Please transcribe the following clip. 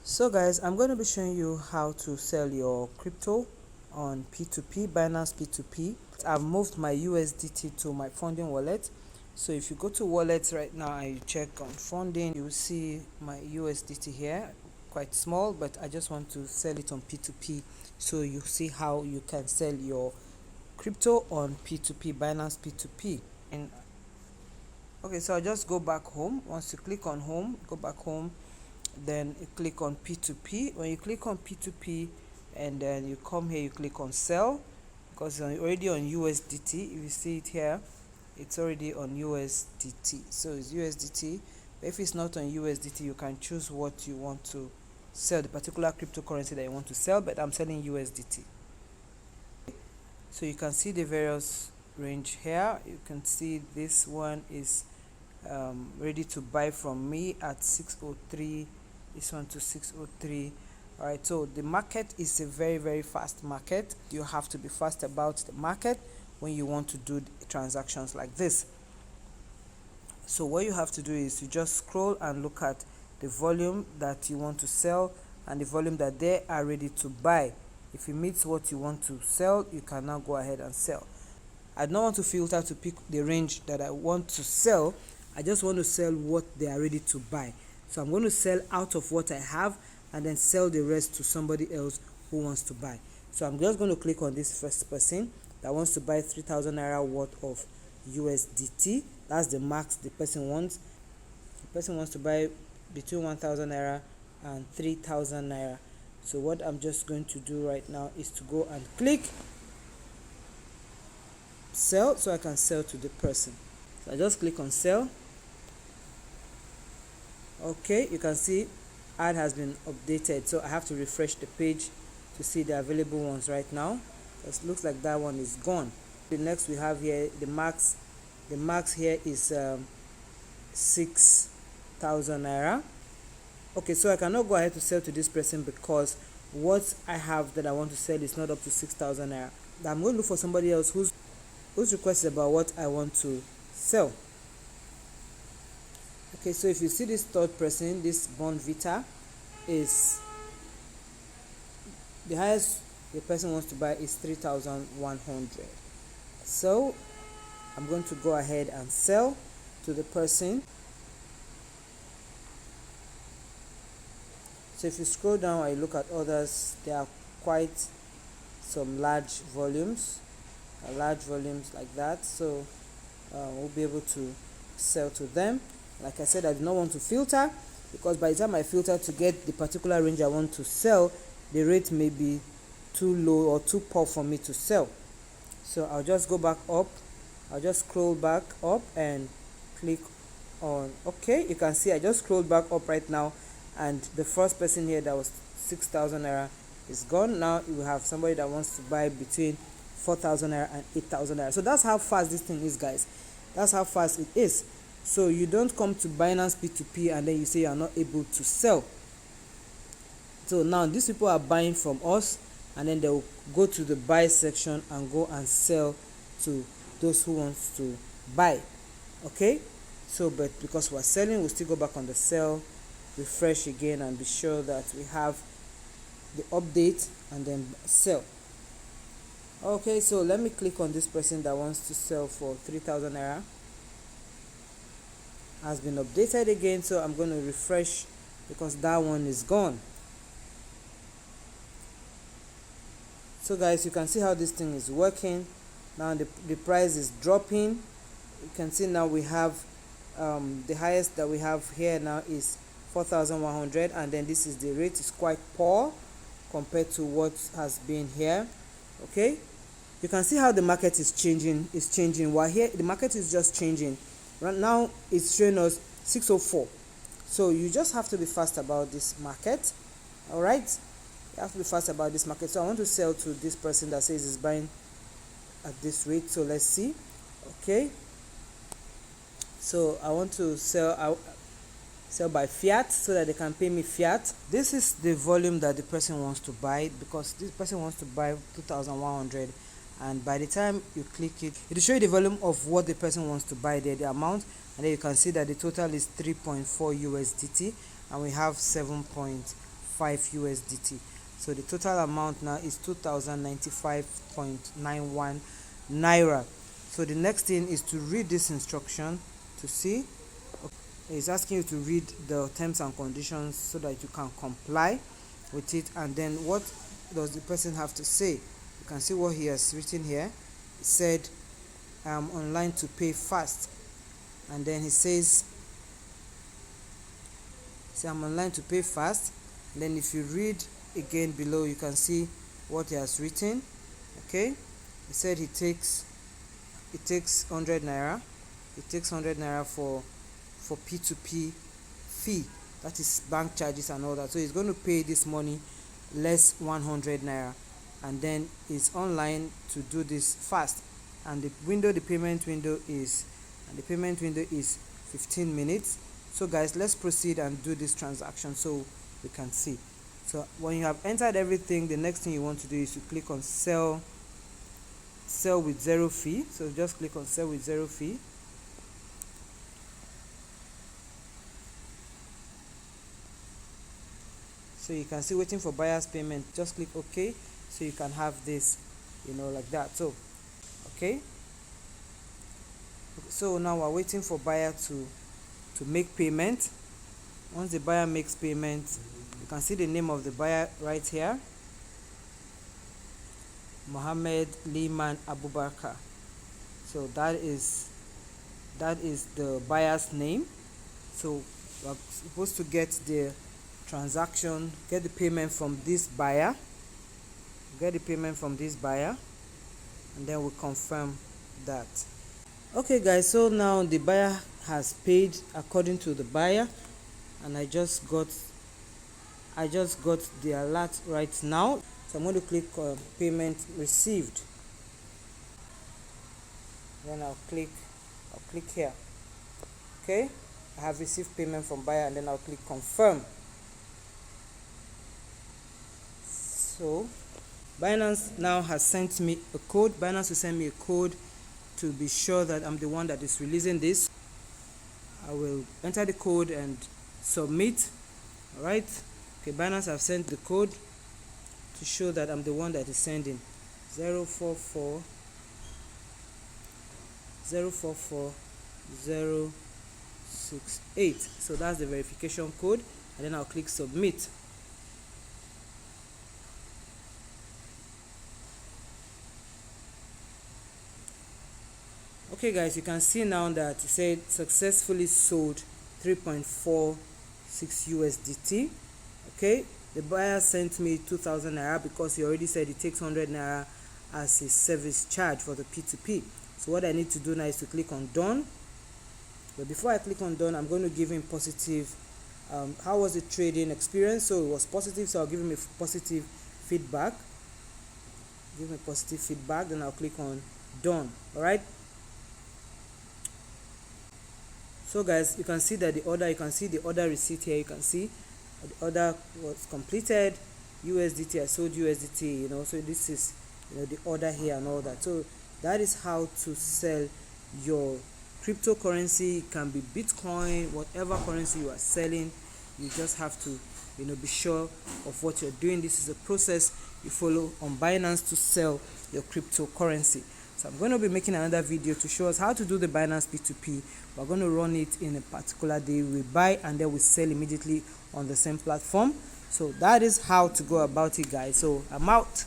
So guys, I'm going to be showing you how to sell your crypto on P2P, Binance P2P. I've moved my USDT to my funding wallet. So if you go to wallets right now and you check on funding, you will see my USDT here, quite small, but I just want to sell it on P2P. So you see how you can sell your crypto on P2P, Binance P2P. And okay, so I'll just go back home. Once you click on home, go back home, then you click on P2P. When you click on P2P and then you come here, you click on sell, because it's already on USDT. If you see it here, it's already on USDT, so it's USDT. But if it's not on USDT, you can choose what you want to sell, the particular cryptocurrency that you want to sell, but I'm selling USDT. So you can see the various range here. You can see this one is ready to buy from me at 603, this one to 603. All right, so the market is a very fast market. You have to be fast about the market when you want to do transactions like this. So what you have to do is you just scroll and look at the volume that you want to sell and the volume that they are ready to buy. If it meets what you want to sell, you can now go ahead and sell. I don't want to filter to pick the range that I want to sell. I just want to sell what they are ready to buy. So I'm going to sell out of what I have and then sell the rest to somebody else who wants to buy. So I'm just going to click on this first person that wants to buy 3,000 naira worth of USDT. That's the max the person wants. The person wants to buy between 1,000 naira and 3,000 naira. So what I'm just going to do right now is to go and click sell, so I can sell to the person. So I just click on sell. Okay, you can see ad has been updated, so I have to refresh the page to see the available ones right now. It looks like that one is gone. The next we have here the max here is 6,000 naira. Okay, so I cannot go ahead to sell to this person because what I have that I want to sell is not up to 6,000 naira. I'm going to look for somebody else whose request is about what I want to sell. Okay, so if you see this third person, this Bond Vita, is the highest the person wants to buy is 3,100. So I'm going to go ahead and sell to the person. So if you scroll down and you look at others, there are quite some large volumes like that, so we'll be able to sell to them. Like I said, I do not want to filter, because by the time I filter to get the particular range I want to sell, the rate may be too low or too poor for me to sell. So I'll just go back up, I'll just scroll back up and click on okay. You can see I just scrolled back up right now, and the first person here that was 6,000 naira is gone. Now you have somebody that wants to buy between 4,000 naira and 8,000 naira. So that's how fast this thing is, guys. That's how fast it is. So you don't come to Binance P2P and then you say you are not able to sell. So now these people are buying from us, and then they will go to the buy section and go and sell to those who wants to buy. Okay, so but because we're selling, we'll still go back on the sell, refresh again, and be sure that we have the update and then sell. Okay, so let me click on this person that wants to sell for 3,000 naira. Has been updated again, so I'm going to refresh because that one is gone. So guys, you can see how this thing is working. Now the price is dropping. You can see now we have the highest that we have here now is 4,100, and then this is the rate. Is quite poor compared to what has been here. Okay, you can see how the market is changing. While here the market is just changing. Right now it's showing us 604. So you just have to be fast about this market. All right, you have to be fast about this market. So I want to sell to this person that says is buying at this rate. So let's see. Okay, so I want to sell by fiat so that they can pay me fiat. This is the volume that the person wants to buy, because this person wants to buy 2,100, and by the time you click it, it will show you the volume of what the person wants to buy there, the amount, and then you can see that the total is 3.4 USDT and we have 7.5 USDT. So the total amount now is 2095.91 naira. So the next thing is to read this instruction to see. It's asking you to read the terms and conditions so that you can comply with it. And then what does the person have to say? You can see what he has written here. He said, I'm online to pay fast. And then he says, I'm online to pay fast. And then if you read again below, you can see what he has written. Okay, he said it takes 100 naira. It takes 100 naira for P2P fee, that is bank charges and all that. So he's going to pay this money less 100 naira, and then it's online to do this fast. And the payment window is 15 minutes. So guys, let's proceed and do this transaction so we can see. So when you have entered everything, the next thing you want to do is to click on sell with zero fee. So just click on sell with zero fee. So you can see waiting for buyer's payment. Just click OK, so you can have this, like that. So okay, so now we're waiting for buyer to make payment. Once the buyer makes payment, you can see the name of the buyer right here, Mohammed Liman Abubakar. So that is the buyer's name. So we're supposed to get the transaction, get the payment from this buyer, and then we confirm that. Okay guys, so now the buyer has paid according to the buyer, and I just got the alert right now. So I'm going to click payment received. Then I'll click here. Okay, I have received payment from buyer, and then I'll click confirm. So Binance now has sent me a code. Binance will send me a code to be sure that I'm the one that is releasing this. I will enter the code and submit. Alright, okay, Binance have sent the code to show that I'm the one that is sending 044068. So that's the verification code, and then I'll click submit. Okay guys, you can see now that it said successfully sold 3.46 USDT. Okay, the buyer sent me 2,000 naira because he already said it takes 100 naira as a service charge for the P2P. So what I need to do now is to click on done. But before I click on done, I'm going to give him positive. How was the trading experience? So it was positive, so I'll give him a positive feedback. Give him a positive feedback, then I'll click on done. Alright. So guys, you can see that the order receipt here. You can see the order was completed, USDT, I sold USDT, so this is the order here and all that. So that is how to sell your cryptocurrency. It can be Bitcoin, whatever currency you are selling. You just have to be sure of what you're doing. This is a process you follow on Binance to sell your cryptocurrency. So I'm going to be making another video to show us how to do the Binance P2P. We're going to run it in a particular day. We buy and then we sell immediately on the same platform. So that is how to go about it, guys. So I'm out.